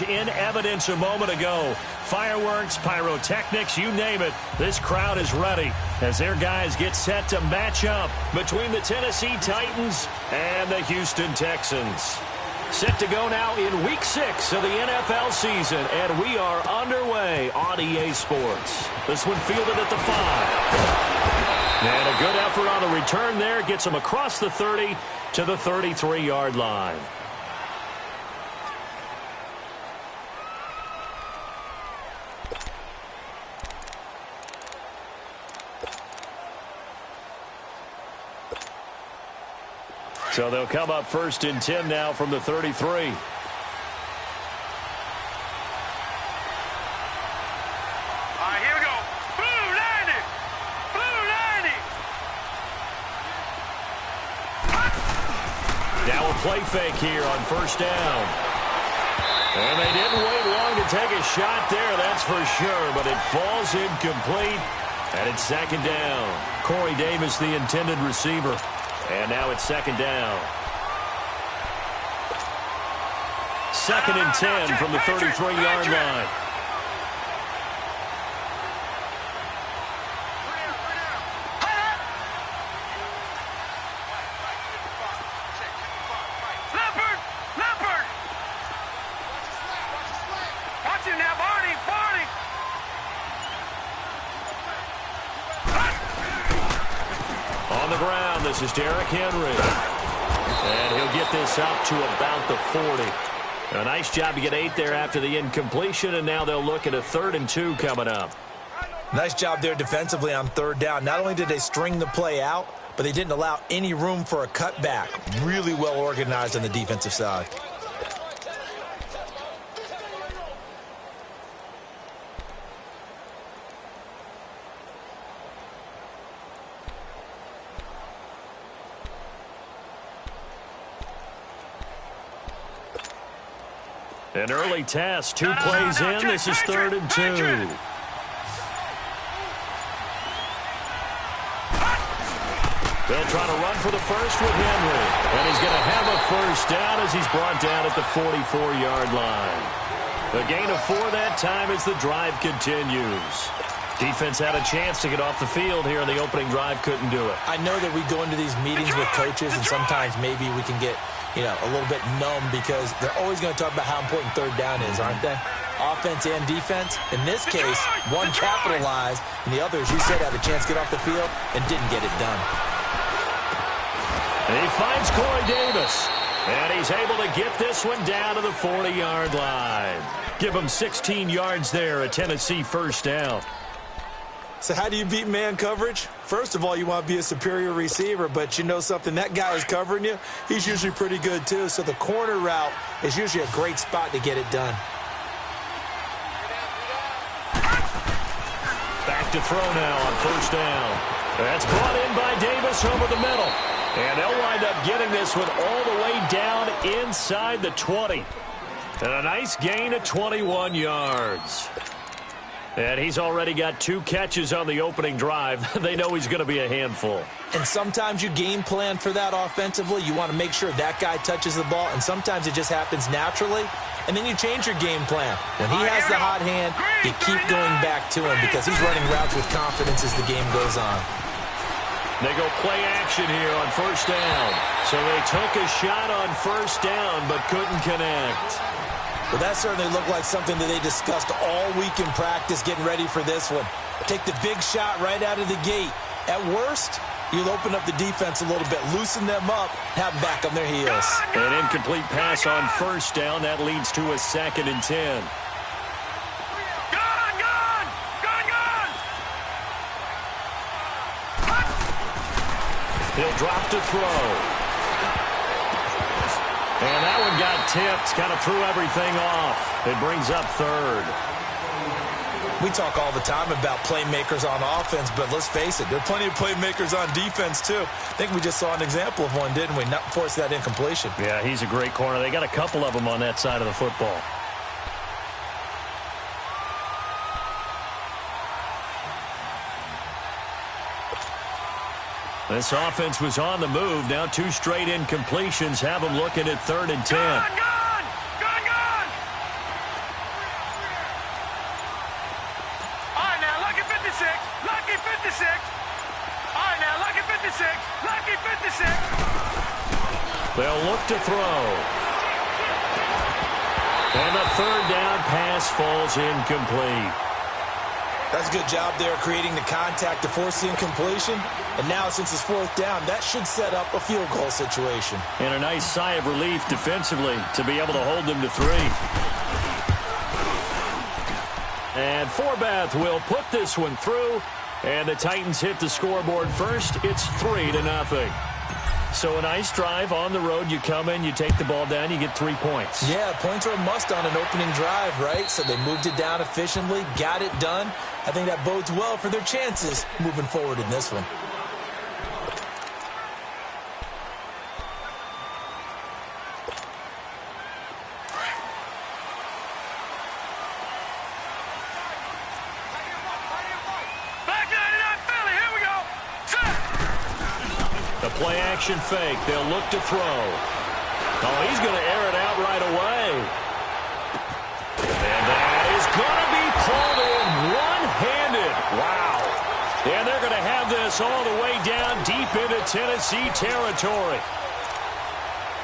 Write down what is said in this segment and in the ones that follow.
In evidence a moment ago. Fireworks, pyrotechnics, you name it. This crowd is ready as their guys get set to match up between the Tennessee Titans and the Houston Texans. Set to go now in Week 6 of the NFL season, and we are underway on EA Sports. This one fielded at the 5. And a good effort on the return there gets them across the 30 to the 33-yard line. So they'll come up 1st and 10 now from the 33. All right, here we go. Blue 90. Blue 90. Now a play fake here on 1st down. And they didn't wait long to take a shot there, that's for sure. But it falls incomplete, and it's 2nd down. Corey Davis, the intended receiver. And now it's 2nd down. 2nd and 10 from the 33-yard line. Leopard! Leopard! Watch him now, Barney! Barney! On the ground, this is Derrick Henry. And he'll get this up to about the 40. A nice job to get 8 there after the incompletion, and now they'll look at a 3rd and 2 coming up. Nice job there defensively on 3rd down. Not only did they string the play out, but they didn't allow any room for a cutback. Really well organized on the defensive side. An early test, 2 plays in. This is 3rd and 2. They'll try to run for the first with Henry. And he's going to have a 1st down as he's brought down at the 44-yard line. A gain of 4 that time as the drive continues. Defense had a chance to get off the field here in the opening drive, couldn't do it. I know that we go into these meetings with coaches, and sometimes maybe we can get a little bit numb because they're always going to talk about how important 3rd down is, aren't they? Offense and defense. In this case, one capitalized, and the other, as you said, had a chance to get off the field and didn't get it done. And he finds Corey Davis, and he's able to get this one down to the 40-yard line. Give him 16 yards there, a Tennessee 1st down. So how do you beat man coverage? First of all, you want to be a superior receiver, but you know something, that guy is covering you. He's usually pretty good too, so the corner route is usually a great spot to get it done. Back to throw now on 1st down. That's brought in by Davis over the middle. And they'll wind up getting this one all the way down inside the 20. And a nice gain of 21 yards. And he's already got 2 catches on the opening drive. They know he's going to be a handful. And sometimes you game plan for that offensively. You want to make sure that guy touches the ball, and sometimes it just happens naturally. And then you change your game plan. When he has the hot hand, you keep going back to him because he's running routes with confidence as the game goes on. They go play action here on 1st down. So they took a shot on 1st down but couldn't connect. Well, that certainly looked like something that they discussed all week in practice getting ready for this one. Take the big shot right out of the gate. At worst, you'll open up the defense a little bit, loosen them up, have them back on their heels. An incomplete pass on 1st down. That leads to a 2nd and 10. He'll drop to throw. And that one got tipped, kind of threw everything off. It brings up 3rd. We talk all the time about playmakers on offense, but let's face it, there are plenty of playmakers on defense, too. I think we just saw an example of one, didn't we? Not force that incompletion. Yeah, he's a great corner. They got a couple of them on that side of the football. This offense was on the move. Now 2 straight incompletions have them looking at 3rd and 10. 56. Lucky 56. All right, now, lucky 56. Lucky 56. They'll look to throw. And the third down pass falls incomplete. That's a good job there creating the contact to force the incompletion. And now, since it's fourth down, that should set up a field goal situation. And a nice sigh of relief defensively to be able to hold them to 3. And Forbath will put this one through. And the Titans hit the scoreboard first. It's 3-0. So a nice drive on the road. You come in, you take the ball down, you get 3 points. Yeah, points are a must on an opening drive, right? So they moved it down efficiently, got it done. I think that bodes well for their chances moving forward in this one. Back 99 Philly. Here we go. Set. The play action fake. They'll look to throw. Oh, he's going to air it out right away. And that is going to be pulled in one-handed. Wow. And they're going to have this all the way down deep into Tennessee territory.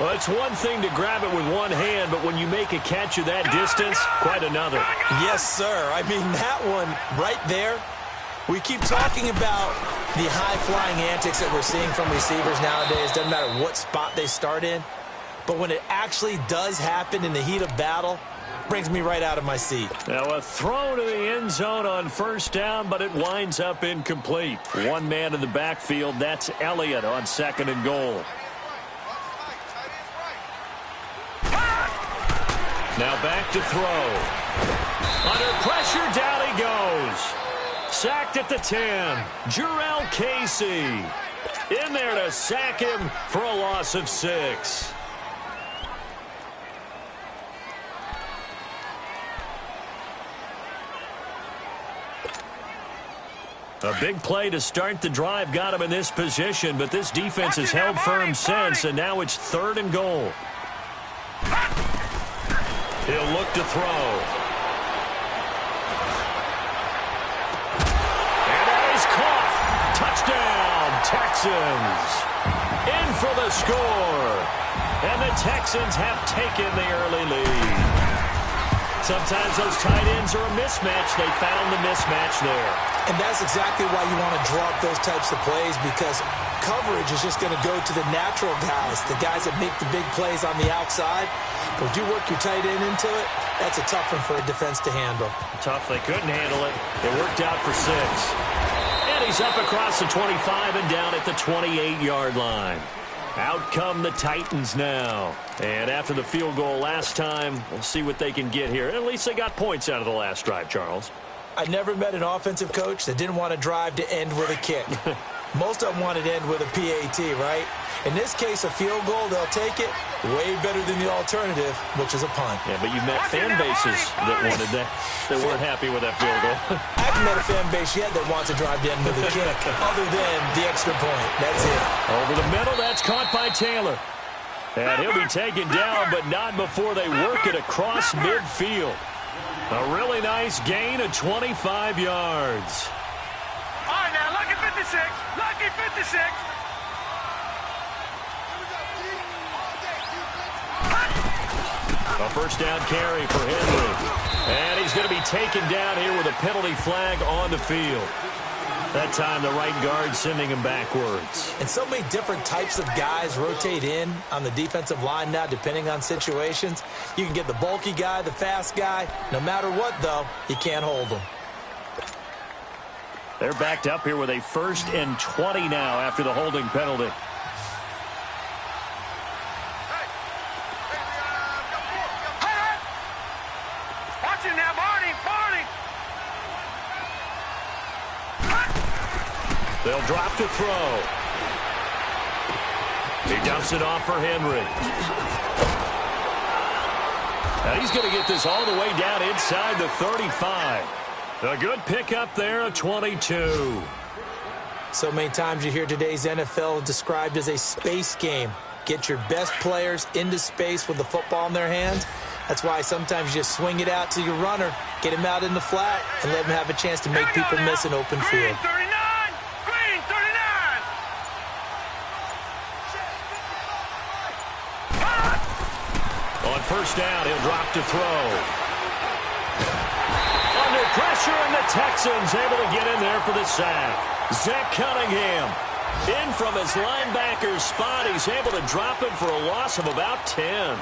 Well, it's one thing to grab it with one hand, but when you make a catch of that distance, quite another. Yes, sir. I mean, that one right there. We keep talking about the high-flying antics that we're seeing from receivers nowadays. Doesn't matter what spot they start in. But when it actually does happen in the heat of battle, brings me right out of my seat. Now a throw to the end zone on first down, but it winds up incomplete. One man in the backfield. That's Elliott on 2nd and goal. Now back to throw. Under pressure, down he goes. Sacked at the 10. Jarrell Casey in there to sack him for a loss of 6. A big play to start the drive got him in this position, but this defense has held firm since, and now it's 3rd and goal. He'll look to throw. And that is caught. Touchdown, Texans. In for the score. And the Texans have taken the early lead. Sometimes those tight ends are a mismatch. They found the mismatch there. And that's exactly why you want to draw up those types of plays, because coverage is just going to go to the natural guys, the guys that make the big plays on the outside. But you work your tight end into it, that's a tough one for a defense to handle. Tough. They couldn't handle it. It worked out for 6. And he's up across the 25 and down at the 28-yard line. Out come the Titans now. And after the field goal last time, we'll see what they can get here. At least they got points out of the last drive, Charles. I never met an offensive coach that didn't want to drive to end with a kick. Most of them wanted to end with a PAT, right? In this case, a field goal, they'll take it. Way better than the alternative, which is a punt. Yeah, but you've met fan bases that wanted that. They weren't happy with that field goal. I haven't met a fan base yet that wants to drive to end with a kick, other than the extra point. That's it. Over the middle, that's caught by Taylor. And he'll be taken down, but not before they work it across midfield. A really nice gain of 25 yards. All right, now, lucky 56. Lucky 56. A first down carry for Henry. And he's going to be taken down here with a penalty flag on the field. That time the right guard sending him backwards. And so many different types of guys rotate in on the defensive line now, depending on situations. You can get the bulky guy, the fast guy. No matter what, though, you can't hold them. They're backed up here with a 1st and 20 now after the holding penalty. Watch it now, Barney. Barney. They'll drop to throw. He dumps it off for Henry. Now he's going to get this all the way down inside the 35. A good pickup there, a 22. So many times you hear today's NFL described as a space game. Get your best players into space with the football in their hands. That's why sometimes you just swing it out to your runner, get him out in the flat, and let him have a chance to make people miss an open field. Green 39. On first down, he'll drop to throw. Under pressure, and the Texans able to get in there for the sack. Zach Cunningham in from his linebacker's spot. He's able to drop him for a loss of about 10.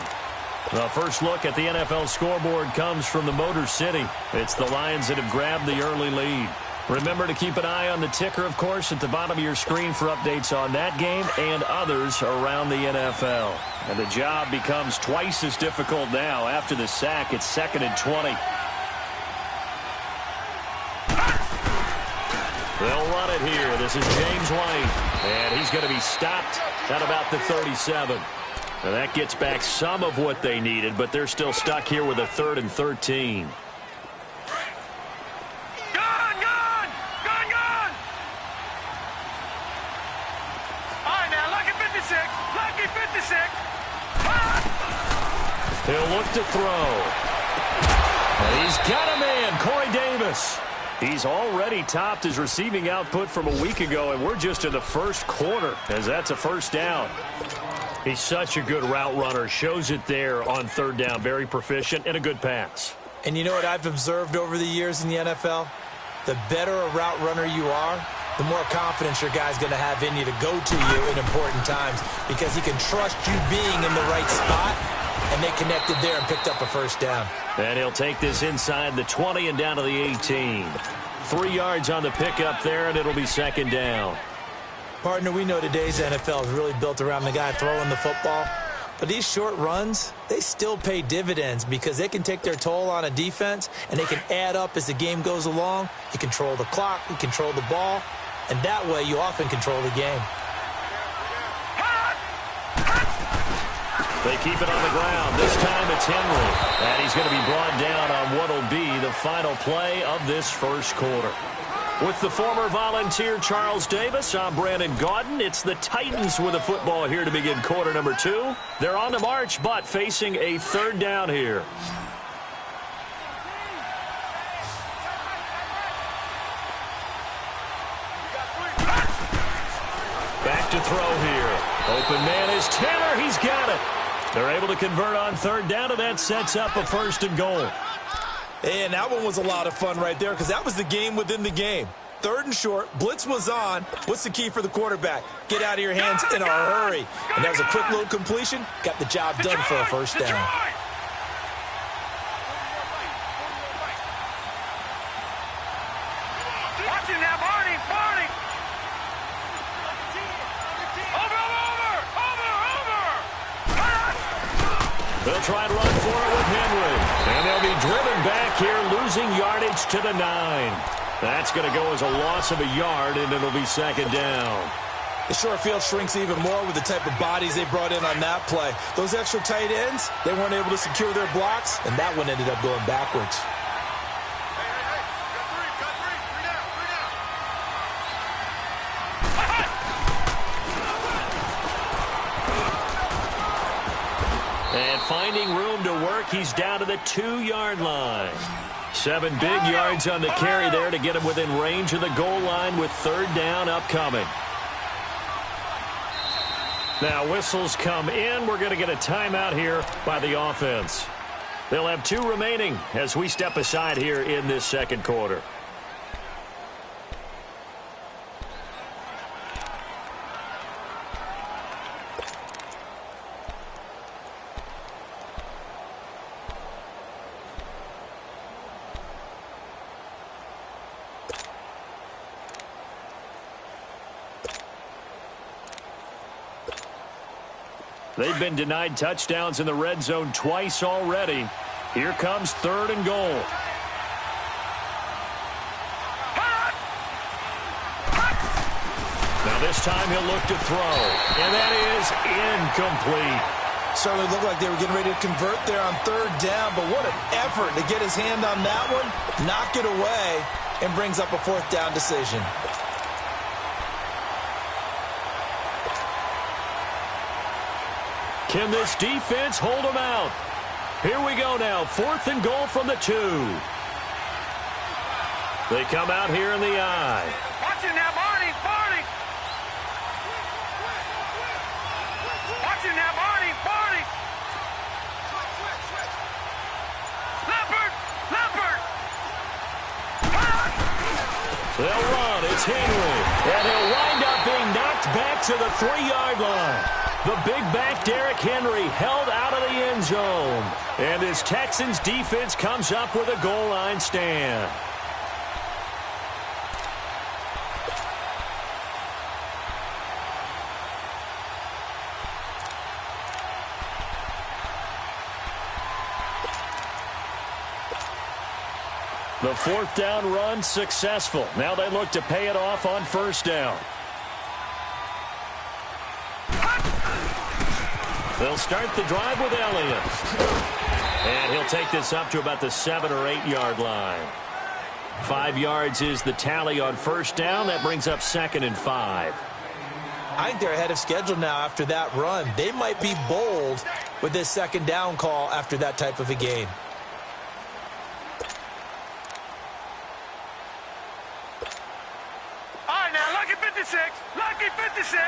The first look at the NFL scoreboard comes from the Motor City. It's the Lions that have grabbed the early lead. Remember to keep an eye on the ticker, of course, at the bottom of your screen for updates on that game and others around the NFL. And the job becomes twice as difficult now. After the sack, it's 2nd and 20. They'll run it here. This is James White, and he's going to be stopped at about the 37. Now that gets back some of what they needed, but they're still stuck here with a 3rd and 13. Gun! All right, now, lucky 56. Lucky 56. He'll look to throw. And he's got a man, Corey Davis. He's already topped his receiving output from a week ago, and we're just in the first quarter, as that's a first down. He's such a good route runner. Shows it there on 3rd down. Very proficient and a good pass. And you know what I've observed over the years in the NFL? The better a route runner you are, the more confidence your guy's going to have in you to go to you in important times, because he can trust you being in the right spot, and they connected there and picked up a first down. And he'll take this inside the 20 and down to the 18. 3 yards on the pickup there, and it'll be 2nd down. Partner, we know today's NFL is really built around the guy throwing the football. But these short runs, they still pay dividends because they can take their toll on a defense, and they can add up as the game goes along. You control the clock, you control the ball, and that way you often control the game. They keep it on the ground. This time it's Henry. And he's going to be brought down on what will be the final play of this first quarter. With the former Volunteer Charles Davis, I'm Brandon Gaudin. It's the Titans with the football here to begin quarter number 2. They're on the march, but facing a 3rd down here. Back to throw here. Open man is Taylor. He's got it. They're able to convert on 3rd down, and that sets up a 1st and goal. And that one was a lot of fun right there because that was the game within the game. 3rd and short, blitz was on. What's the key for the quarterback? Get out of your hands in a hurry. And that was a quick little completion. Got the job done for a first down. Watch him now, Barney. They'll try to run for it with Henry. And they'll be driven back here, losing yardage to the 9. That's going to go as a loss of a yard, and it'll be 2nd down. The short field shrinks even more with the type of bodies they brought in on that play. Those extra tight ends, they weren't able to secure their blocks, and that one ended up going backwards. And finding room to work, he's down to the 2-yard line. 7 big yards on the carry there to get him within range of the goal line with 3rd down upcoming. Now whistles come in. We're going to get a timeout here by the offense. They'll have 2 remaining as we step aside here in this 2nd quarter. They've been denied touchdowns in the red zone twice already. Here comes 3rd and goal. Now this time he'll look to throw. And that is incomplete. Certainly looked like they were getting ready to convert there on 3rd down, but what an effort to get his hand on that one, knock it away, and brings up a 4th down decision. Can this defense hold them out? Here we go now. 4th and goal from the 2. They come out here in the I. Watch it now, Barney. Barney. Watch it now, Barney. Barney. Leopard. Leopard. They'll run. It's Henry. And he'll wind up being knocked back to the 3-yard line. The big back Derrick Henry held out of the end zone. And his Texans defense comes up with a goal line stand. The 4th down run successful. Now they look to pay it off on 1st down. They'll start the drive with Elliott. And he'll take this up to about the 7 or 8 yard line. 5 yards is the tally on 1st down. That brings up 2nd and 5. I think they're ahead of schedule now after that run. They might be bold with this 2nd down call after that type of a game. Lucky 56. Lucky 56.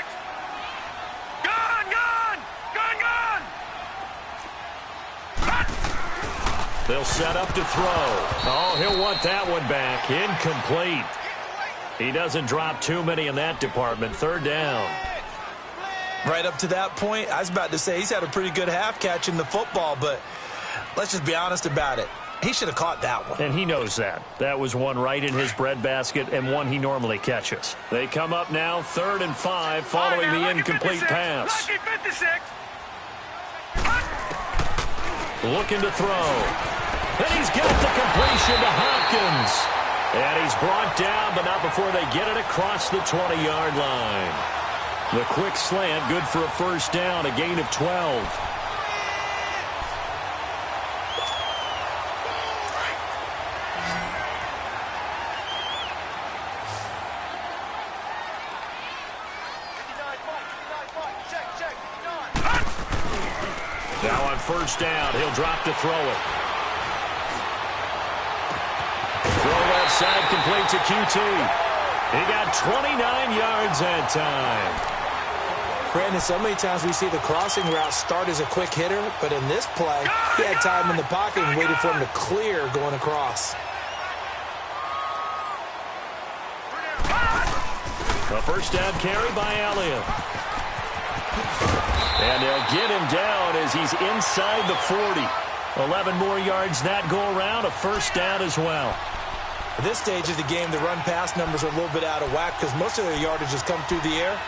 Gone, gone. Gone, gone. They'll set up to throw. Oh, he'll want that one back. Incomplete. He doesn't drop too many in that department. 3rd down. Right up to that point, I was about to say he's had a pretty good half catching the football, but let's just be honest about it. He should have caught that one. And he knows that. That was one right in his breadbasket and one he normally catches. They come up now 3rd and 5 following the incomplete pass. Lucky 56. Looking to throw. And he's got the completion to Hopkins. And he's brought down, but not before they get it across the 20-yard line. The quick slant, good for a 1st down, a gain of 12. Now on 1st down, he'll drop to throw it. Throw left side, complete to QT. He got 29 yards that time. Brandon, so many times we see the crossing route start as a quick hitter, but in this play, he had time in the pocket and waited for him to clear going across. A 1st down carry by Elliott. And they'll get him down as he's inside the 40. 11 more yards that go around, a 1st down as well. At this stage of the game, the run-pass numbers are a little bit out of whack because most of their yardage has come through the air.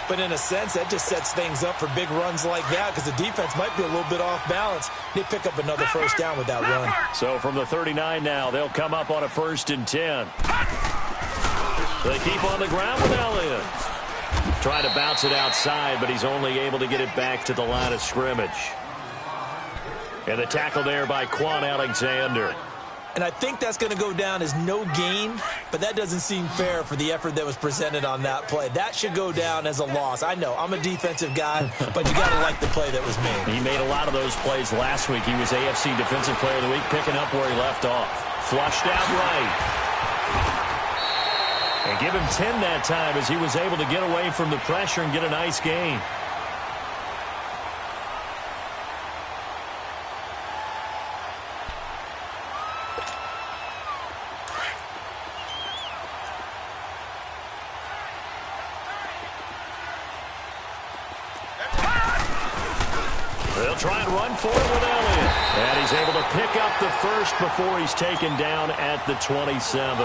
But in a sense, that just sets things up for big runs like that because the defense might be a little bit off balance. They pick up another 1st down with that run. So from the 39 now, they'll come up on a 1st and 10. They keep on the ground with Elliott. Trying to bounce it outside, but he's only able to get it back to the line of scrimmage. And the tackle there by Quan Alexander. And I think that's going to go down as no gain, but that doesn't seem fair for the effort that was presented on that play. That should go down as a loss. I know, I'm a defensive guy, but you got to like the play that was made. He made a lot of those plays last week. He was AFC Defensive Player of the Week, picking up where he left off. Flushed out right. And give him 10 that time as he was able to get away from the pressure and get a nice gain. They'll try and run for it with Elliott. And he's able to pick up the 1st before he's taken down at the 27.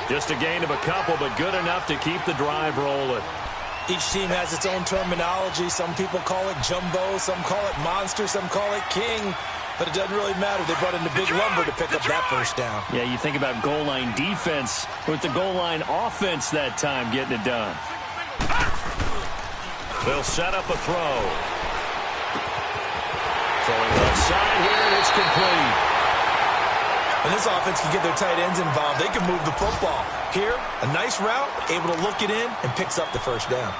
Just a gain of a couple, but good enough to keep the drive rolling. Each team has its own terminology. Some people call it jumbo, some call it monster, some call it king. But it doesn't really matter. They brought in the big lumber to pick up that 1st down. Yeah, you think about goal line defense with the goal line offense that time getting it done. They'll set up a throw. Throwing left side here, and it's complete. When this offense can get their tight ends involved, they can move the football. Here, a nice route, able to look it in, and picks up the 1st down.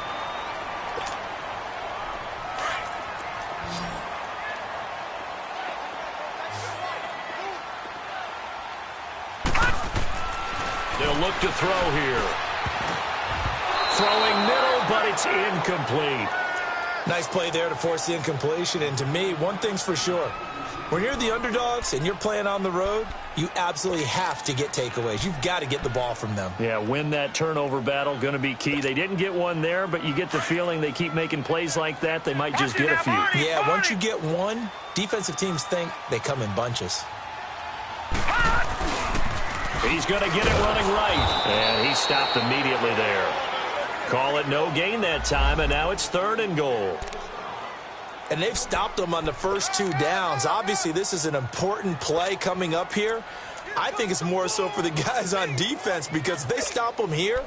They'll look to throw here. Throwing middle, but it's incomplete. Nice play there to force the incompletion. And to me, one thing's for sure. When you're the underdogs and you're playing on the road, you absolutely have to get takeaways. You've got to get the ball from them. Yeah, win that turnover battle, going to be key. They didn't get one there, but you get the feeling they keep making plays like that, they might just get a few. Yeah, once you get one, defensive teams think they come in bunches. He's going to get it running right, and he stopped immediately there. Call it no gain that time, and now it's 3rd and goal. And they've stopped them on the first 2 downs. Obviously, this is an important play coming up here. I think it's more so for the guys on defense because if they stop them here,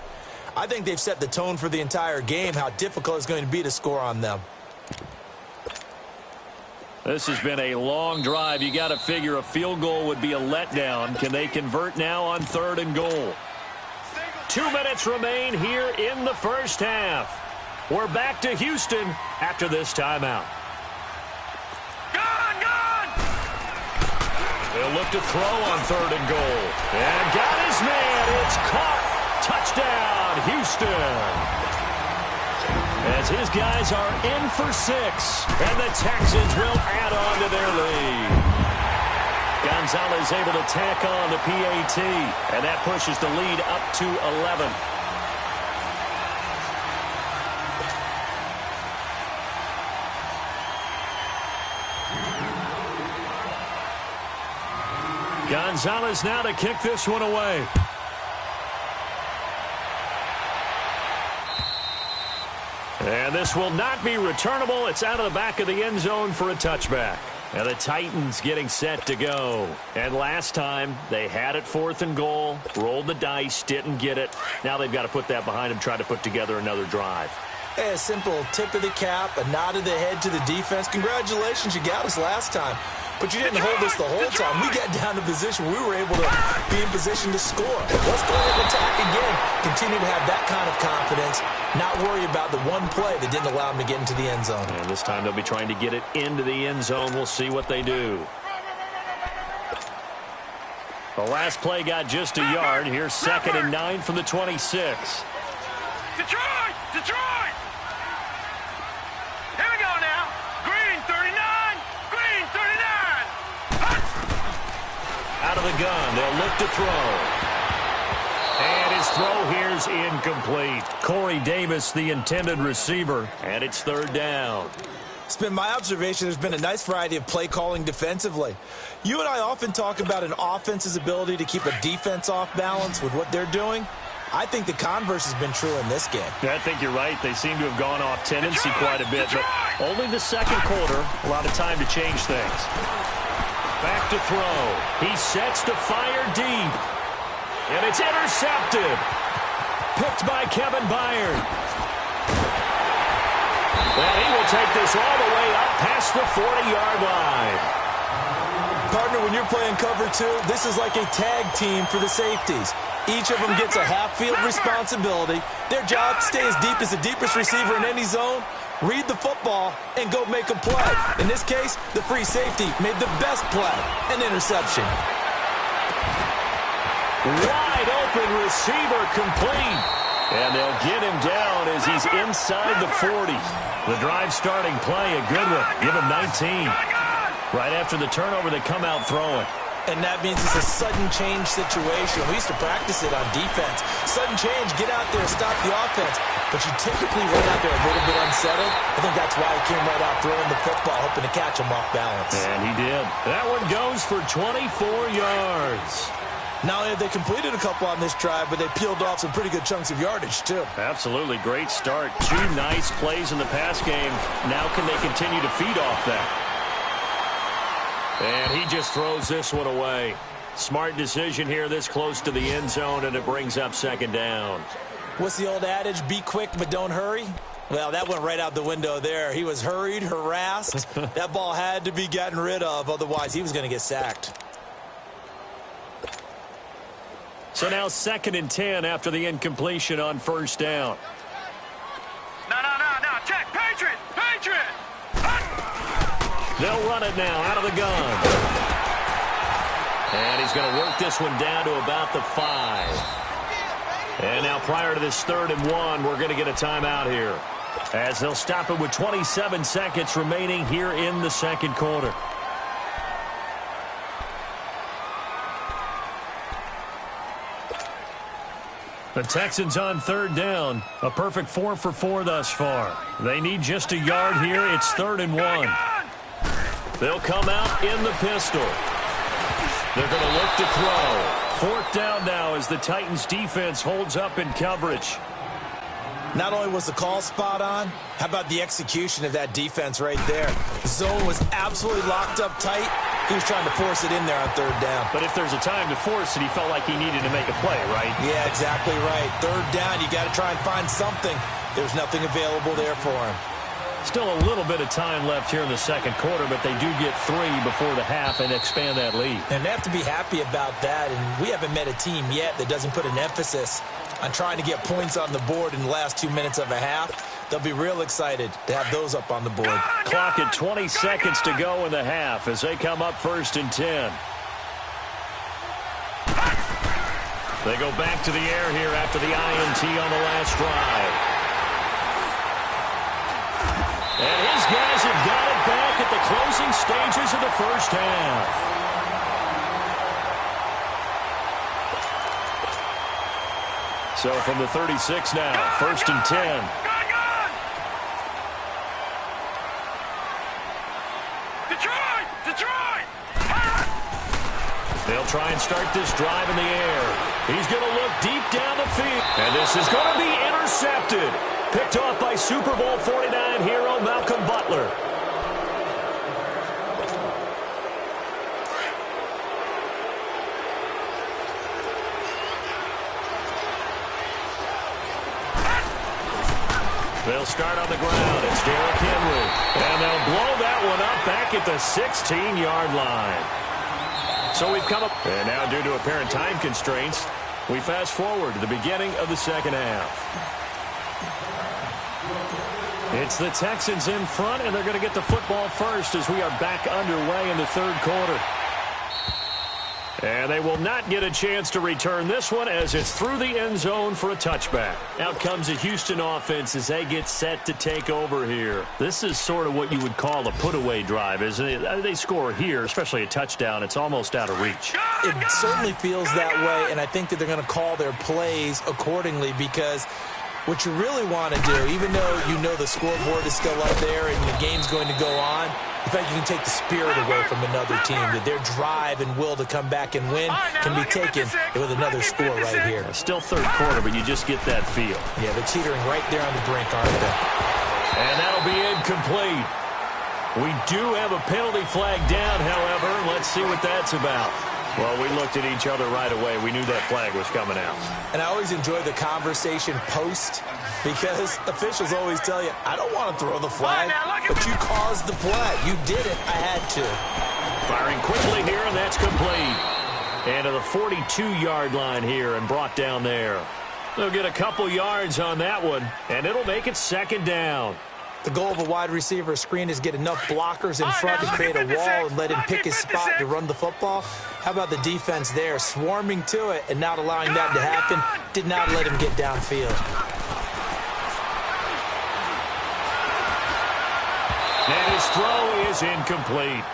I think they've set the tone for the entire game, how difficult it's going to be to score on them. This has been a long drive. You got to figure a field goal would be a letdown. Can they convert now on 3rd and goal? 2 minutes remain here in the first half. We're back to Houston after this timeout. They'll look to throw on 3rd and goal. And got his man. It's caught. Touchdown, Houston. As his guys are in for 6. And the Texans will add on to their lead. Gonzalez able to tack on the PAT. And that pushes the lead up to 11. Gonzalez now to kick this one away. And this will not be returnable. It's out of the back of the end zone for a touchback. And the Titans getting set to go. And last time, they had it 4th and goal, rolled the dice, didn't get it. Now they've got to put that behind them, try to put together another drive. A simple tip of the cap, a nod of the head to the defense. Congratulations, you got us last time. But you didn't hold us the whole time. We got down to position. We were able to be in position to score. Let's go ahead and attack again. Continue to have that kind of confidence. Not worry about the one play that didn't allow them to get into the end zone. And this time they'll be trying to get it into the end zone. We'll see what they do. The last play got just a yard. Here's 2nd and 9 from the 26. Detroit! Detroit! Here we go now. Green 39. Green 39. Out of the gun. They'll look to throw. And his throw here's incomplete. Corey Davis, the intended receiver. And it's 3rd down. It's been my observation there's been a nice variety of play calling defensively. You and I often talk about an offense's ability to keep a defense off balance with what they're doing. I think the converse has been true in this game. Yeah, I think you're right. They seem to have gone off tendency quite a bit, but only the 2nd quarter, a lot of time to change things. Back to throw. He sets to fire deep. And it's intercepted. Picked by Kevin Byard. Well, he will take this all the way up past the 40-yard line. Partner, when you're playing cover 2, this is like a tag team for the safeties. Each of them gets a half-field responsibility. Their job, stay as deep as the deepest receiver in any zone, read the football, and go make a play. In this case, the free safety made the best play, an interception. Wide open receiver complete. And they'll get him down as he's inside the 40. The drive starting play, a good one. Give him 19. Right after the turnover, they come out throwing. And that means it's a sudden change situation. We used to practice it on defense. Sudden change, get out there, stop the offense. But you typically run out there a little bit unsettled. I think that's why he came right out throwing the football, hoping to catch him off balance. And he did. That one goes for 24 yards. Not only have they completed a couple on this drive, but they peeled off some pretty good chunks of yardage, too. Absolutely. Great start. 2 nice plays in the pass game. Now can they continue to feed off that? And he just throws this one away. Smart decision here this close to the end zone, and it brings up 2nd down. What's the old adage? Be quick, but don't hurry? Well, that went right out the window there. He was hurried, harassed. That ball had to be gotten rid of, otherwise he was going to get sacked. So now 2nd and 10 after the incompletion on 1st down. No. Check. Patriot. They'll run it now out of the gun. And he's going to work this one down to about the 5. And now prior to this 3rd and 1, we're going to get a timeout here, as they'll stop it with 27 seconds remaining here in the second quarter. The Texans on 3rd down. A perfect 4 for 4 thus far. They need just a yard here. It's 3rd and 1. They'll come out in the pistol. They're going to look to throw. 4th down now as the Titans defense holds up in coverage. Not only was the call spot on, how about the execution of that defense right there? The zone was absolutely locked up tight. He was trying to force it in there on 3rd down. But if there's a time to force it, he felt like he needed to make a play, right? Yeah, exactly right. 3rd down, you got to try and find something. There's nothing available there for him. Still a little bit of time left here in the second quarter, but they do get 3 before the half and expand that lead. And they have to be happy about that, and we haven't met a team yet that doesn't put an emphasis on trying to get points on the board in the last 2 minutes of a half. They'll be real excited to have those up on the board. Clock at 20 seconds to go in the half as they come up 1st and 10. They go back to the air here after the INT on the last drive. And his guys have got it back at the closing stages of the first half. So from the 36 now, 1st and 10. They'll try and start this drive in the air. He's going to look deep down the field. And this is going to be intercepted. Picked off by Super Bowl 49 hero Malcolm Butler. They'll start on the ground. It's Derrick Henry. And they'll blow that one up back at the 16-yard line. So we've come up. And now due to apparent time constraints, we fast forward to the beginning of the second half. It's the Texans in front, and they're going to get the football first as we are back underway in the 3rd quarter. And they will not get a chance to return this one as it's through the end zone for a touchback. Out comes the Houston offense as they get set to take over here. This is sort of what you would call a put-away drive, isn't it? They score here, especially a touchdown. It's almost out of reach. It certainly feels that way, and I think that they're going to call their plays accordingly because what you really want to do, even though you know the scoreboard is still up there and the game's going to go on, in fact, you can take the spirit away from another team, that their drive and will to come back and win can be taken with another score right here. Still 3rd quarter, but you just get that feel. Yeah, they're teetering right there on the brink, aren't they? And that'll be incomplete. We do have a penalty flag down, however. Let's see what that's about. Well, we looked at each other right away. We knew that flag was coming out. And I always enjoy the conversation post because officials always tell you, I don't want to throw the flag, but you caused the play. You did it. I had to. Firing quickly here, and that's complete. And to the 42-yard line here and brought down there. They'll get a couple yards on that one, and it'll make it 2nd down. The goal of a wide receiver screen is get enough blockers in front to create a wall and let him pick his spot to run the football. How about the defense there, swarming to it and not allowing that to happen? Did not let him get downfield. And his throw is incomplete.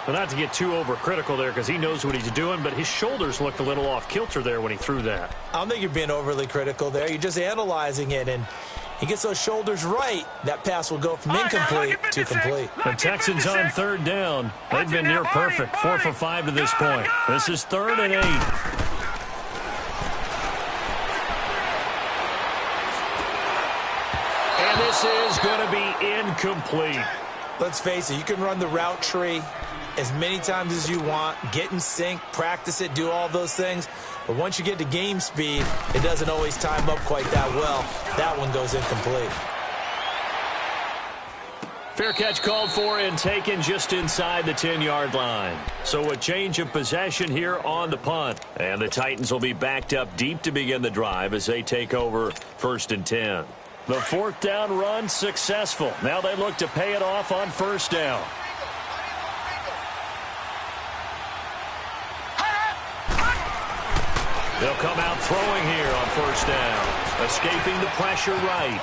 But not to get too overcritical there because he knows what he's doing, but his shoulders looked a little off kilter there when he threw that. I don't think you're being overly critical there. You're just analyzing it, and he gets those shoulders right, that pass will go from incomplete to complete. The Texans on 3rd down. They've been near perfect, 4 for 5 to this point. This is 3rd and 8. And this is going to be incomplete. Let's face it, you can run the route tree as many times as you want, get in sync, practice it, do all those things. But once you get to game speed, it doesn't always time up quite that well. That one goes incomplete. Fair catch called for and taken just inside the 10-yard line. So a change of possession here on the punt. And the Titans will be backed up deep to begin the drive as they take over 1st and 10. The 4th down run successful. Now they look to pay it off on 1st down. They'll come out throwing here on first down. Escaping the pressure right.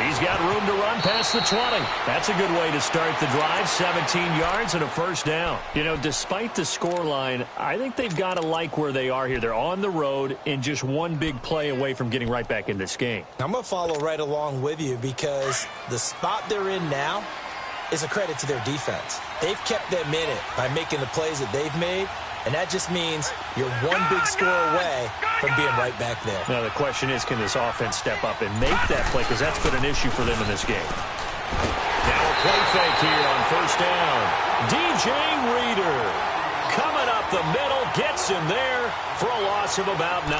He's got room to run past the 20. That's a good way to start the drive. 17 yards and a first down. You know, despite the scoreline, I think they've got to like where they are here. They're on the road and just one big play away from getting right back in this game. I'm going to follow right along with you because the spot they're in now is a credit to their defense. They've kept them in it by making the plays that they've made, and that just means you're one big score away from being right back there. Now, the question is, can this offense step up and make that play? Because that's been an issue for them in this game. Now a play fake here on first down. DJ Reader coming up the middle, gets him there for a loss of about 9.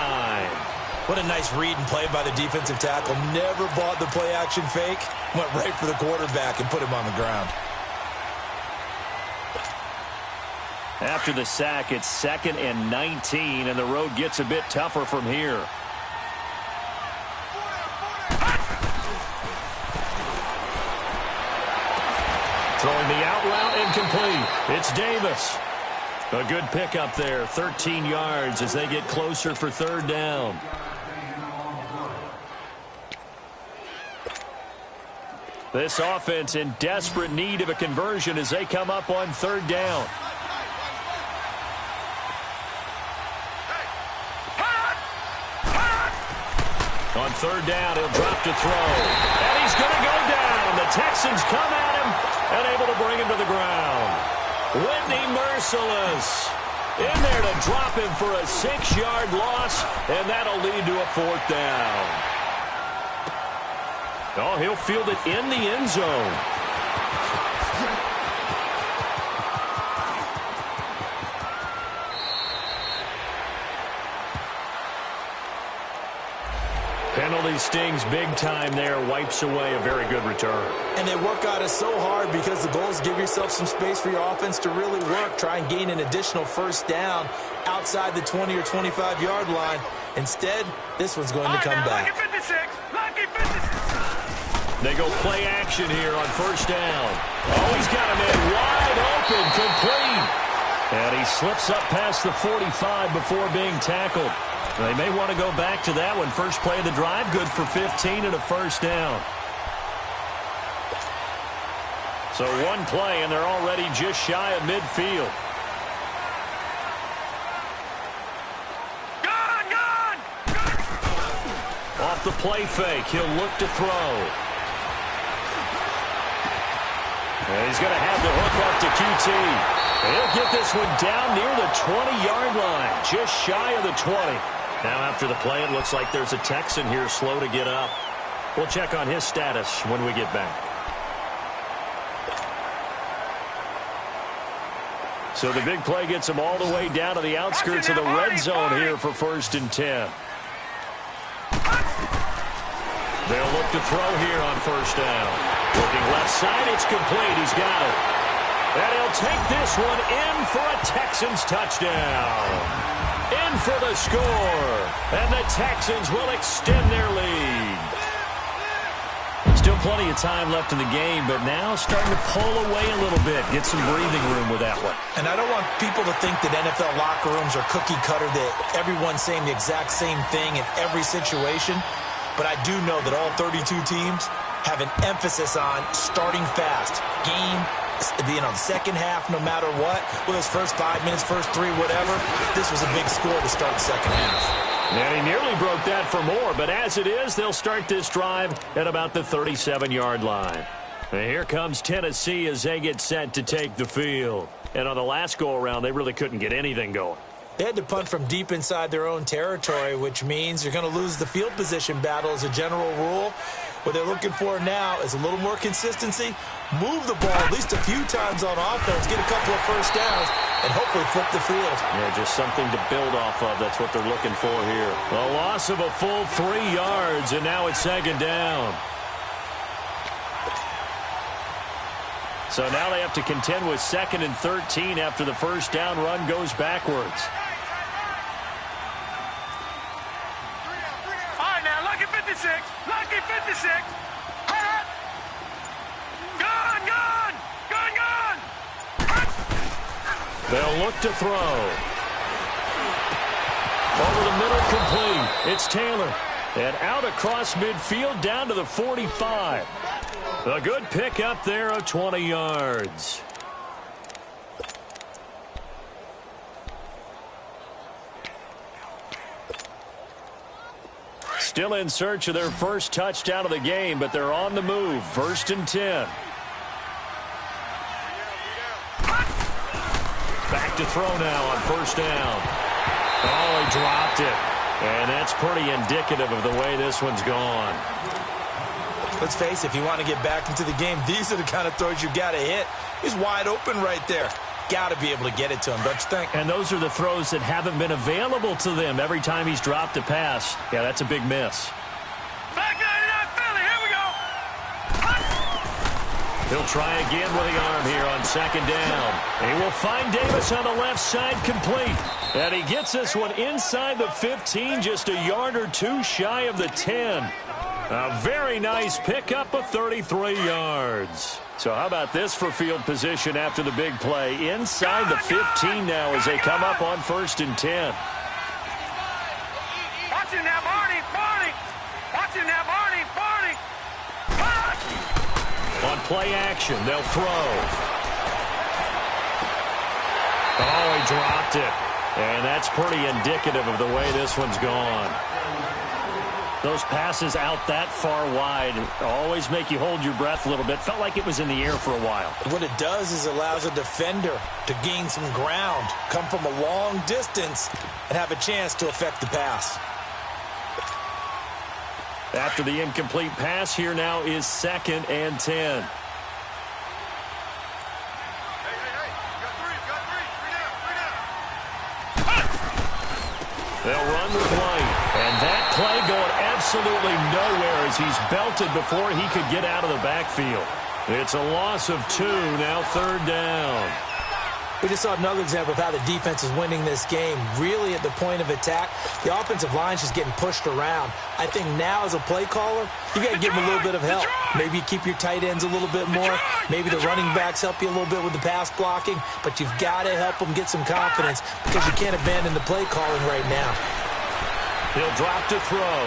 What a nice read and play by the defensive tackle. Never bought the play-action fake. Went right for the quarterback and put him on the ground. After the sack, it's 2nd and 19, and the road gets a bit tougher from here. Throwing the out route incomplete. It's Davis. A good pickup there, 13 yards as they get closer for third down. This offense in desperate need of a conversion as they come up on third down. On third down, he'll drop to throw. And he's going to go down. The Texans come at him and able to bring him to the ground. Whitney Merciless in there to drop him for a 6-yard loss, and that'll lead to a 4th down. Oh, he'll field it in the end zone. Penalty stings big time there, wipes away a very good return. And they work on it so hard because the goal is give yourself some space for your offense to really work. Try and gain an additional first down outside the 20 or 25-yard line. Instead, this one's going to come back. They go play action here on first down. Oh, he's got him in wide open, complete. And he slips up past the 45 before being tackled. They may want to go back to that one. First play of the drive, good for 15 and a first down. So one play, and they're already just shy of midfield. Off the play fake, he'll look to throw. And he's going to have the hook up to QT. He'll get this one down near the 20-yard line, just shy of the 20. Now after the play, it looks like there's a Texan here slow to get up. We'll check on his status when we get back. So the big play gets him all the way down to the outskirts of the red zone here for 1st and 10. They'll look to throw here on first down. Looking left side, it's complete. He's got it. And he'll take this one in for a Texans touchdown. In for the score. And the Texans will extend their lead. Still plenty of time left in the game, but now starting to pull away a little bit. Get some breathing room with that one. And I don't want people to think that NFL locker rooms are cookie cutter, that everyone's saying the exact same thing in every situation. But I do know that all 32 teams have an emphasis on starting fast. Game, the second half, no matter what. Whether it's first 5 minutes, first 3, whatever. This was a big score to start the second half. And he nearly broke that for more, but as it is, they'll start this drive at about the 37-yard line. And here comes Tennessee as they get set to take the field. And on the last go-around, they really couldn't get anything going. They had to punt from deep inside their own territory, which means you're going to lose the field position battle as a general rule. What they're looking for now is a little more consistency, move the ball at least a few times on offense, get a couple of first downs, and hopefully flip the field. Yeah, just something to build off of. That's what they're looking for here. A loss of a full 3 yards, and now it's 2nd down. So now they have to contend with 2nd and 13 after the first down run goes backwards. All right, now, lucky 56. Lucky 56. Gone, gone. Gone, gone. They'll look to throw. Over the middle, complete. It's Taylor. And out across midfield down to the 45. A good pick up there of 20 yards. Still in search of their first touchdown of the game, but they're on the move. 1st and 10. Back to throw now on 1st down. Oh, he dropped it. And that's pretty indicative of the way this one's gone. Let's face it, if you want to get back into the game, these are the kind of throws you got to hit. He's wide open right there. Got to be able to get it to him, don't you think? And those are the throws that haven't been available to them every time he's dropped a pass. Yeah, that's a big miss. Back 99 Philly, here we go. He'll try again with the arm here on 2nd down. He will find Davis on the left side, complete. And he gets this one inside the 15, just a yard or two shy of the 10. A very nice pickup of 33 yards. So how about this for field position after the big play? Inside the 15 now as they come up on 1st and 10. Watch him now, Barney, Barney. Watch him now, Barney, Barney. On play action, they'll throw. Oh, he dropped it. And that's pretty indicative of the way this one's gone. Those passes out that far wide always make you hold your breath a little bit. Felt like it was in the air for a while. What it does is allows a defender to gain some ground, come from a long distance, and have a chance to affect the pass. After the incomplete pass, here now is 2nd and 10. They'll run the play. And that play going absolutely nowhere as he's belted before he could get out of the backfield. It's a loss of 2, now 3rd down. We just saw another example of how the defense is winning this game. Really at the point of attack, the offensive line's just getting pushed around. I think now as a play caller, you got to give them a little bit of help. Maybe you keep your tight ends a little bit more. Maybe the running backs help you a little bit with the pass blocking. But you've got to help them get some confidence because you can't abandon the play calling right now. He'll drop to throw.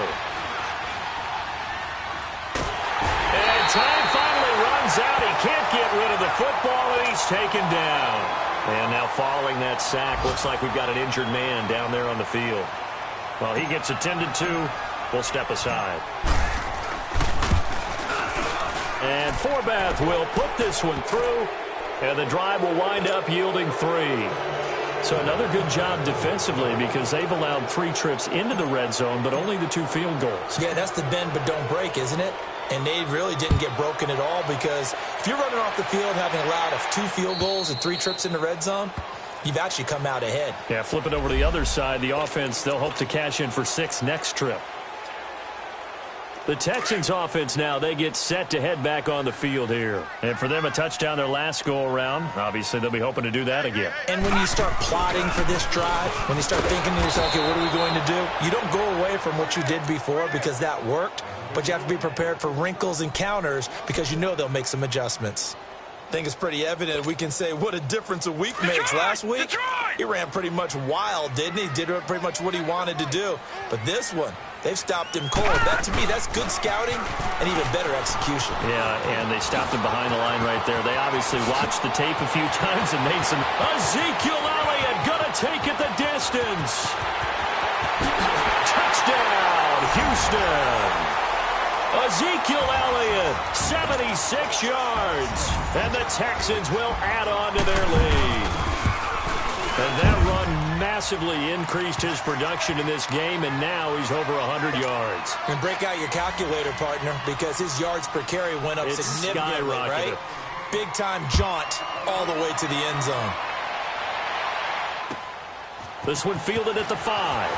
And time finally runs out. He can't get rid of the football, and he's taken down. And now following that sack, looks like we've got an injured man down there on the field. Well, he gets attended to. We'll step aside. And Forbath will put this one through, and the drive will wind up yielding 3. So another good job defensively because they've allowed 3 trips into the red zone, but only the 2 field goals. Yeah, that's the bend but don't break, isn't it? And they really didn't get broken at all because if you're running off the field having allowed 2 field goals and 3 trips in the red zone, you've actually come out ahead. Yeah, flip it over to the other side. The offense, they'll hope to cash in for 6 next trip. The Texans offense now, they get set to head back on the field here. And for them, a touchdown their last go-around. Obviously, they'll be hoping to do that again. And when you start plotting for this drive, when you start thinking to yourself, okay, what are we going to do? You don't go away from what you did before because that worked, but you have to be prepared for wrinkles and counters because you know they'll make some adjustments. I think it's pretty evident we can say what a difference a week makes. Last week, he ran pretty much wild, didn't he? Did pretty much what he wanted to do. But this one, they've stopped him cold. That, to me, that's good scouting and even better execution. Yeah, and they stopped him behind the line right there. They obviously watched the tape a few times and made some. Ezekiel Elliott gonna take it the distance. Touchdown, Houston. Ezekiel Elliott, 76 yards. And the Texans will add on to their lead. And that run massively increased his production in this game, and now he's over 100 yards. And break out your calculator, partner, because his yards per carry went up significantly, right? Big-time jaunt all the way to the end zone. This one fielded at the 5.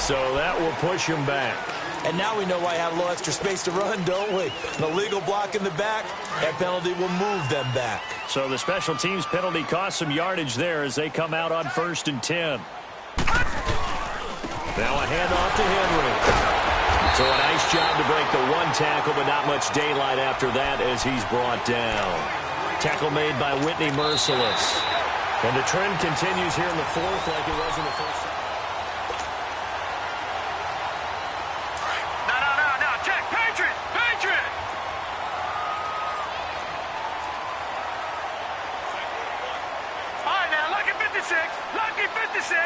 So that will push him back. And now we know why I have a little extra space to run, don't we? An illegal block in the back, that penalty will move them back. So the special teams penalty cost some yardage there as they come out on 1st and 10. Now a handoff to Henry. So a nice job to break the 1 tackle, but not much daylight after that as he's brought down. Tackle made by Whitney Merciless. And the trend continues here in the fourth like it was in the first. No. Check. Patriot. All right, now, lucky 56. Lucky 56.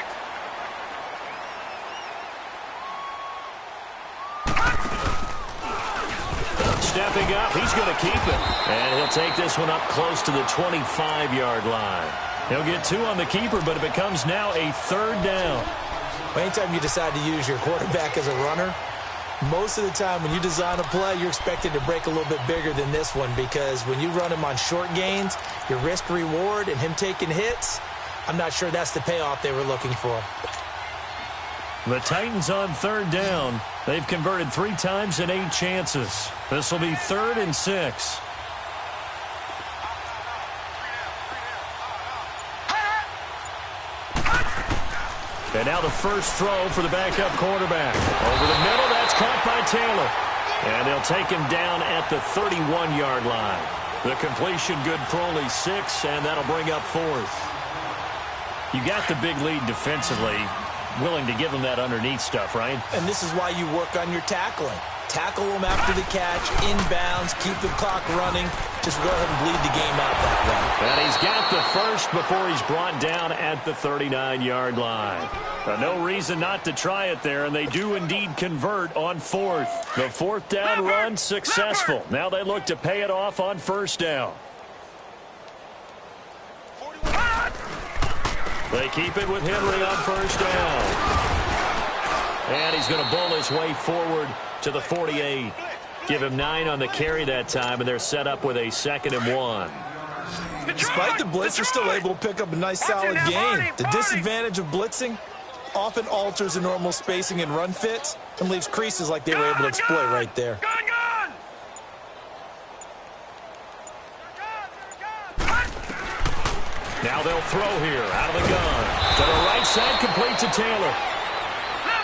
Stepping up, he's going to keep it. And he'll take this one up close to the 25-yard line. He'll get 2 on the keeper, but it becomes now a third down. Anytime you decide to use your quarterback as a runner, most of the time when you design a play, you're expected to break a little bit bigger than this one, because when you run him on short gains, your risk-reward and him taking hits, I'm not sure that's the payoff they were looking for. The Titans on third down. They've converted 3 times in 8 chances. This will be 3rd and 6. And now the first throw for the backup quarterback. Over the middle, that's caught by Taylor. And they'll take him down at the 31-yard line. The completion good for only 6, and that'll bring up 4th. You got the big lead defensively. Willing to give them that underneath stuff, right? And this is why you work on your tackling. Tackle them after the catch, inbounds, keep the clock running. Just go ahead and bleed the game out that way. And he's got the first before he's brought down at the 39-yard line. No reason not to try it there, and they do indeed convert on 4th. The 4th down run successful. Now they look to pay it off on 1st down. They keep it with Henry on 1st down. And he's going to bull his way forward to the 48. Give him 9 on the carry that time, and they're set up with a 2nd and 1. Despite the blitz, they're still able to pick up a nice solid gain. The disadvantage of blitzing often alters the normal spacing and run fits and leaves creases like they were able to exploit right there. Now they'll throw here out of the gun. To the right side, complete to Taylor.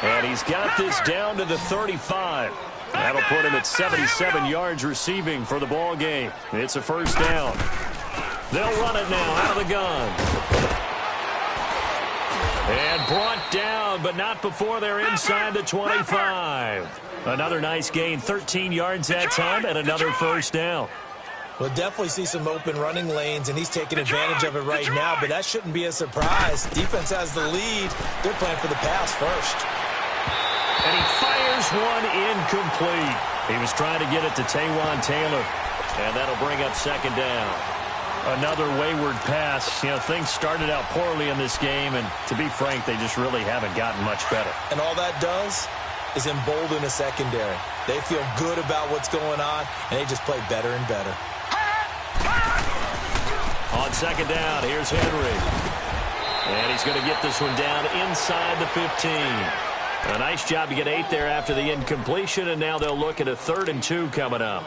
And he's got this down to the 35. That'll put him at 77 yards receiving for the ball game. It's a 1st down. They'll run it now out of the gun. And brought down, but not before they're inside the 25. Another nice gain, 13 yards that time, and another 1st down. We'll definitely see some open running lanes, and he's taking advantage of it right now, but that shouldn't be a surprise. Defense has the lead. They're playing for the pass first. And he fires one incomplete. He was trying to get it to Taywan Taylor, and that'll bring up 2nd down. Another wayward pass. You know, things started out poorly in this game, and to be frank, they just really haven't gotten much better. And all that does is embolden a secondary. They feel good about what's going on, and they just play better and better. On 2nd down, here's Henry. And he's going to get this one down inside the 15. A nice job to get 8 there after the incompletion, and now they'll look at a 3rd and 2 coming up.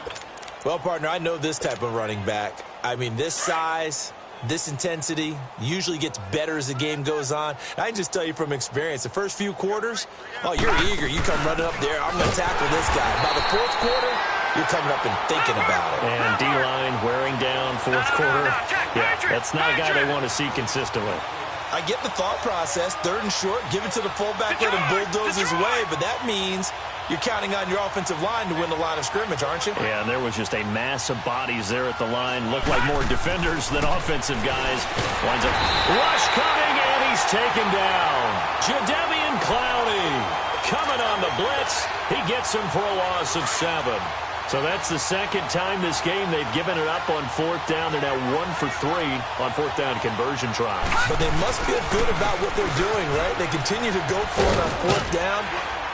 Well, partner, I know this type of running back. I mean, this size, this intensity usually gets better as the game goes on. I can just tell you from experience, the first few quarters, oh, you're eager. You come running up there, I'm going to tackle this guy. By the 4th quarter, you're coming up and thinking about it. And D-line wearing down 4th quarter. Yeah, that's not a guy they want to see consistently. I get the thought process. 3rd and short, give it to the fullback, let him bulldoze his way, but that means you're counting on your offensive line to win the line of scrimmage, aren't you? Yeah, and there was just a mass of bodies there at the line. Looked like more defenders than offensive guys. Winds up rush coming, and he's taken down. Jadeveon Clowney coming on the blitz. He gets him for a loss of 7. So that's the 2nd time this game they've given it up on 4th down. They're now 1 for 3 on 4th down conversion tries. But they must feel good about what they're doing, right? They continue to go for it on 4th down.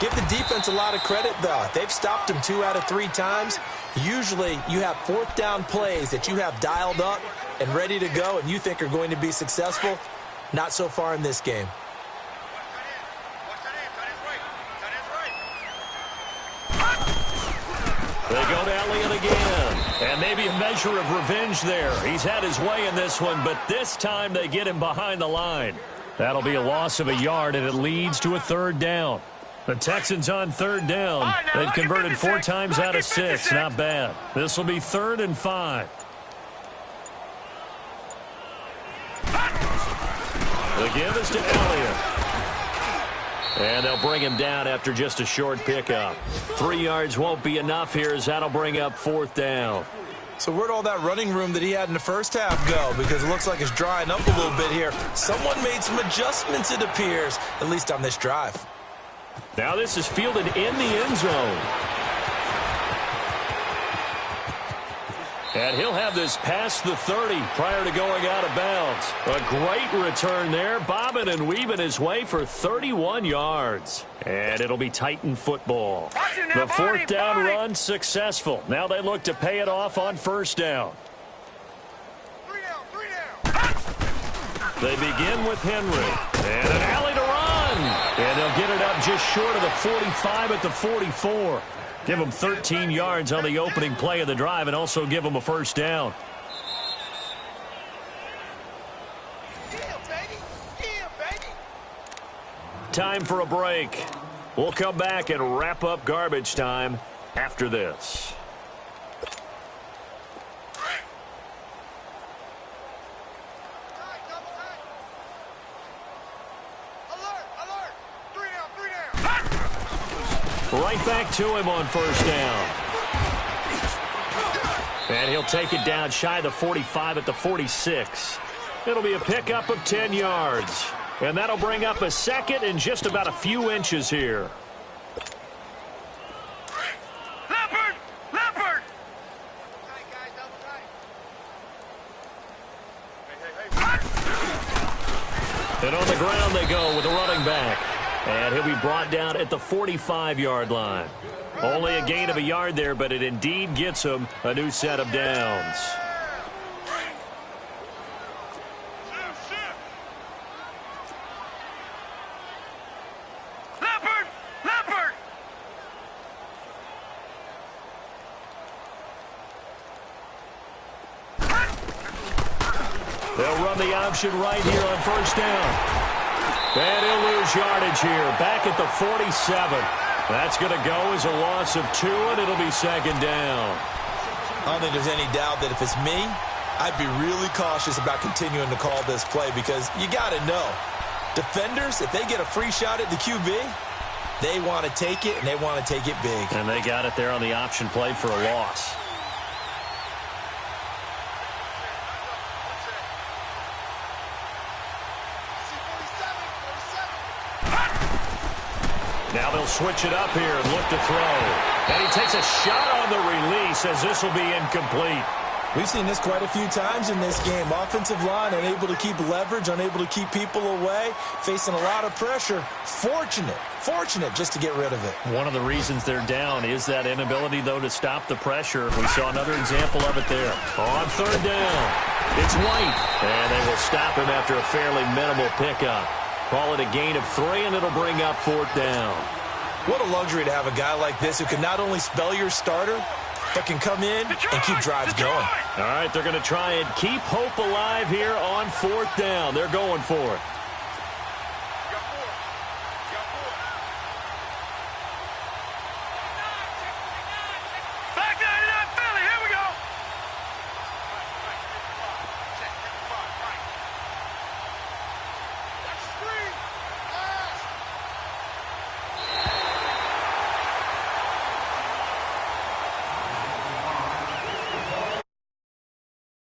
Give the defense a lot of credit, though. They've stopped them 2 out of 3 times. Usually you have 4th down plays that you have dialed up and ready to go and you think are going to be successful. Not so far in this game. They go to Elliott again. And maybe a measure of revenge there. He's had his way in this one, but this time they get him behind the line. That'll be a loss of a yard, and it leads to a 3rd down. The Texans on 3rd down. They've converted 4 times out of 6. Not bad. This will be 3rd and 5. The give is to Elliott. And they'll bring him down after just a short pickup. 3 yards won't be enough here as that'll bring up 4th down. So where'd all that running room that he had in the first half go? Because it looks like it's drying up a little bit here. Someone made some adjustments, it appears, at least on this drive. Now this is fielded in the end zone. And he'll have this past the 30 prior to going out of bounds. A great return there, bobbing and weaving his way for 31 yards. And it'll be Titan football. The 4th down run successful. Now they look to pay it off on 1st down. 3 down. They begin with Henry. And an alley to run. And they'll get it up just short of the 45 at the 44. Give them 13 yards on the opening play of the drive and also give them a 1st down. Time for a break. We'll come back and wrap up garbage time after this. Right back to him on 1st down. And he'll take it down shy of the 45 at the 46. It'll be a pickup of 10 yards. And that'll bring up a 2nd and just about a few inches here. Leopard! And on the ground they go with a running back. And he'll be brought down at the 45-yard line. Only a gain of a yard there, but it indeed gets him a new set of downs. Leopard! They'll run the option right here on 1st down. And he'll lose yardage here, back at the 47. That's going to go as a loss of 2, and it'll be 2nd down. I don't think there's any doubt that if it's me, I'd be really cautious about continuing to call this play because you got to know, defenders, if they get a free shot at the QB, they want to take it, and they want to take it big. And they got it there on the option play for a loss. Now they'll switch it up here and look to throw. And he takes a shot on the release as this will be incomplete. We've seen this quite a few times in this game. Offensive line unable to keep leverage, unable to keep people away, facing a lot of pressure. Fortunate just to get rid of it. One of the reasons they're down is that inability, though, to stop the pressure. We saw another example of it there. On 3rd down, it's White. And they will stop him after a fairly minimal pickup. Call it a gain of 3, and it'll bring up 4th down. What a luxury to have a guy like this who can not only spell your starter, but can come in and keep drives going. All right, they're going to try and keep hope alive here on 4th down. They're going for it.